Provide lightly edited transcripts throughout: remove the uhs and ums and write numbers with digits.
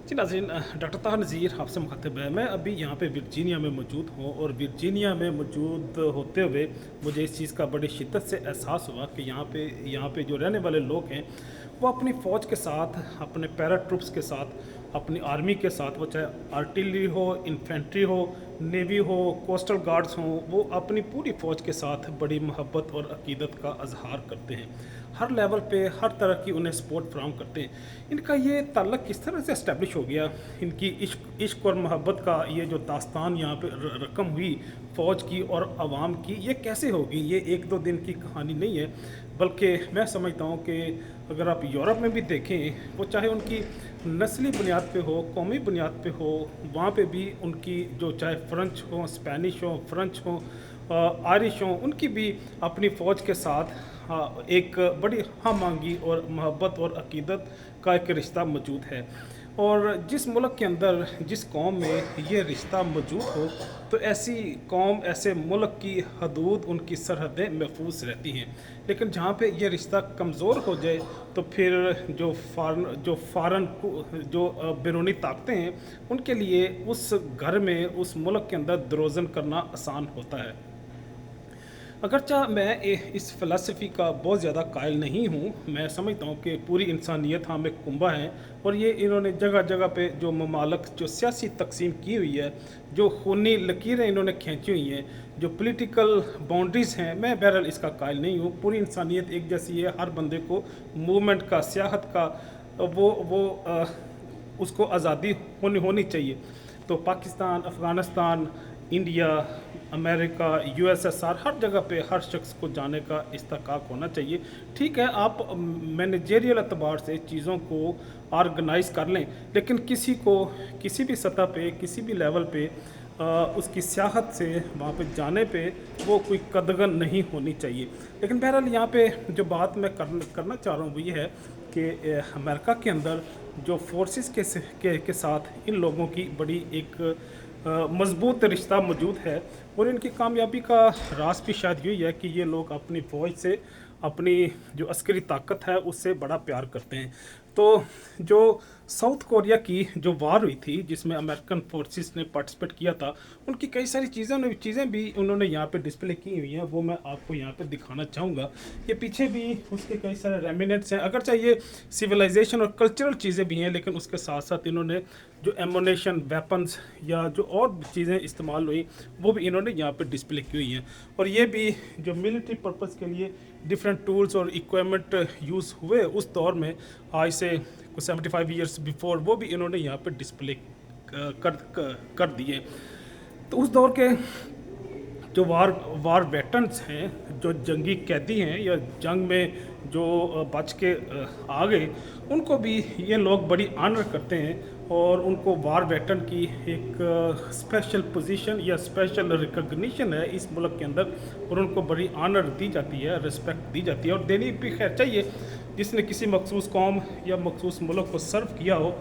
जी नाज़रीन, डॉक्टर ताहा नज़ीर आपसे मुखातिब है। मैं अभी यहाँ पे वर्जीनिया में मौजूद हूँ और वर्जीनिया में मौजूद होते हुए मुझे इस चीज़ का बड़ी शिद्दत से एहसास हुआ कि यहाँ पे जो रहने वाले लोग हैं वो अपनी फ़ौज के साथ, अपने पैरा ट्रूप्स के साथ, अपनी आर्मी के साथ, वो चाहे आर्टिलरी हो, इन्फेंट्री हो, नेवी हो, कोस्टल गार्ड्स हों, वो अपनी पूरी फ़ौज के साथ बड़ी मोहब्बत और अकीदत का इजहार करते हैं। हर लेवल पे हर तरह की उन्हें सपोर्ट फराहम करते हैं। इनका ये ताल्लुक़ किस तरह से इस्टेब्लिश हो गया, इनकी इश्क और मोहब्बत का ये जो दास्तान यहाँ पे रकम हुई फ़ौज की और आवाम की, ये कैसे होगी? ये एक दो दिन की कहानी नहीं है, बल्कि मैं समझता हूँ कि अगर आप यूरोप में भी देखें, वो चाहे उनकी नस्ली बुनियाद पे हो, कौमी बुनियाद पे हो, वहाँ पे भी उनकी जो चाहे फ़्रेंच हो, स्पेनिश हो, फ्रेंच हो, आयरिश हो, उनकी भी अपनी फ़ौज के साथ एक बड़ी हम आहंगी और मोहब्बत और अकीदत का एक रिश्ता मौजूद है। और जिस मुल्क के अंदर, जिस कौम में ये रिश्ता मौजूद हो, तो ऐसी कौम, ऐसे मुल्क की हदूद, उनकी सरहदें महफूज रहती हैं। लेकिन जहाँ पे ये रिश्ता कमज़ोर हो जाए, तो फिर फ़ारन जो बैरूनी ताकतें हैं, उनके लिए उस घर में, उस मुल्क के अंदर दरोज़न करना आसान होता है। अगरचा मैं इस फ़िलासफ़ी का बहुत ज़्यादा कायल नहीं हूँ, मैं समझता हूँ कि पूरी इंसानियत हम एक कुंबा है और ये इन्होंने जगह जगह पे जो ममालक, जो सियासी तकसीम की हुई है, जो खूनी लकीरें इन्होंने खींची हुई हैं, जो पॉलिटिकल बाउंड्रीज़ हैं, मैं बहरहाल इसका कायल नहीं हूँ। पूरी इंसानियत एक जैसी है, हर बंदे को मूवमेंट का, सियाहत का उसको आज़ादी होनी चाहिए। तो Pakistan, Afghanistan, India, America, USSR, हर जगह पे हर शख्स को जाने का इस्तेकाक होना चाहिए। ठीक है, आप मैनेजेरियल एतबार से चीज़ों को ऑर्गेनाइज़ कर लें, लेकिन किसी को किसी भी सतह पे, किसी भी लेवल पे उसकी सियाहत से वहाँ पे जाने पे वो कोई कदगन नहीं होनी चाहिए। लेकिन बहरहाल यहाँ पे जो बात मैं करना चाह रहा हूँ वो ये है कि अमेरिका के अंदर जो फोर्सेस के साथ इन लोगों की बड़ी एक मज़बूत रिश्ता मौजूद है और इनकी कामयाबी का राज भी शायद यही है कि ये लोग अपनी फ़ौज से, अपनी जो अस्करी ताकत है उससे बड़ा प्यार करते हैं। तो जो साउथ कोरिया की जो वार हुई थी, जिसमें अमेरिकन फोर्सेस ने पार्टिसिपेट किया था, उनकी कई सारी चीज़ें भी उन्होंने यहाँ पे डिस्प्ले की हुई हैं, वो मैं आपको यहाँ पे दिखाना चाहूँगा। ये पीछे भी उसके कई सारे रेमिनेंट्स हैं, अगर चाहिए सिविलाइजेशन और कल्चरल चीज़ें भी हैं, लेकिन उसके साथ साथ इन्होंने जो एमुनेशन, वेपन्स या जो और चीज़ें इस्तेमाल हुई, वो भी इन्होंने यहाँ पे डिस्प्ले की हुई हैं। और ये भी जो मिलिट्री पर्पज़ के लिए डिफरेंट टूल्स और इक्विपमेंट यूज़ हुए उस दौर में, आज से कुछ 75 ईयर्स बिफोर, वो भी इन्होंने यहाँ पे डिस्प्ले कर दिए। तो उस दौर के जो वार वेटरन्स हैं, जो जंगी कैदी हैं या जंग में जो बच के आ गए, उनको भी ये लोग बड़ी ऑनर करते हैं और उनको वार वेटरन की एक स्पेशल पोजीशन या स्पेशल रिकग्निशन है इस मुल्क के अंदर और उनको बड़ी ऑनर दी जाती है, रिस्पेक्ट दी जाती है और देनी भी खैर चाहिए। जिसने किसी मखसूस कौम या मखसूस मुल्क को सर्व किया हो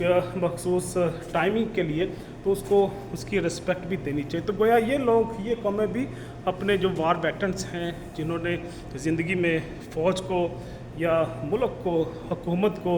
मखसूस टाइमिंग के लिए, तो उसको उसकी रिस्पेक्ट भी देनी चाहिए। तो गोया ये लोग, ये कौमें भी अपने जो वार वेटरन्स हैं, जिन्होंने ज़िंदगी में फ़ौज को या मुल्क को, हुकूमत को,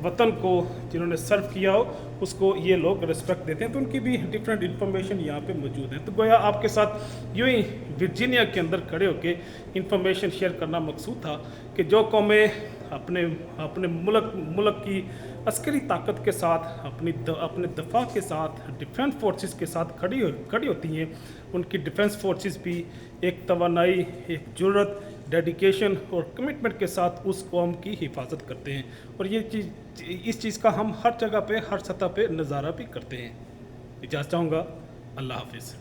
वतन को जिन्होंने सर्व किया हो, उसको ये लोग रिस्पेक्ट देते हैं। तो उनकी भी डिफरेंट इन्फॉर्मेशन यहाँ पे मौजूद है। तो गोया आपके साथ यूँ ही वर्जीनिया के अंदर खड़े होकर इन्फॉर्मेशन शेयर करना मकसूद था कि जो कौमें अपने अपने मुल्क की अस्करी ताकत के साथ, अपने दफा के साथ, डिफेंस फोर्सेस के साथ खड़ी होती हैं, उनकी डिफेंस फोर्सेस भी एक तवानाई, एक जुर्रत, डेडिकेशन और कमिटमेंट के साथ उस कौम की हिफाजत करते हैं। और इस चीज़ का हम हर जगह पे, हर सतह पे नज़ारा भी करते हैं। इजाज़त चाहूँगा। अल्लाह हाफ़िज़।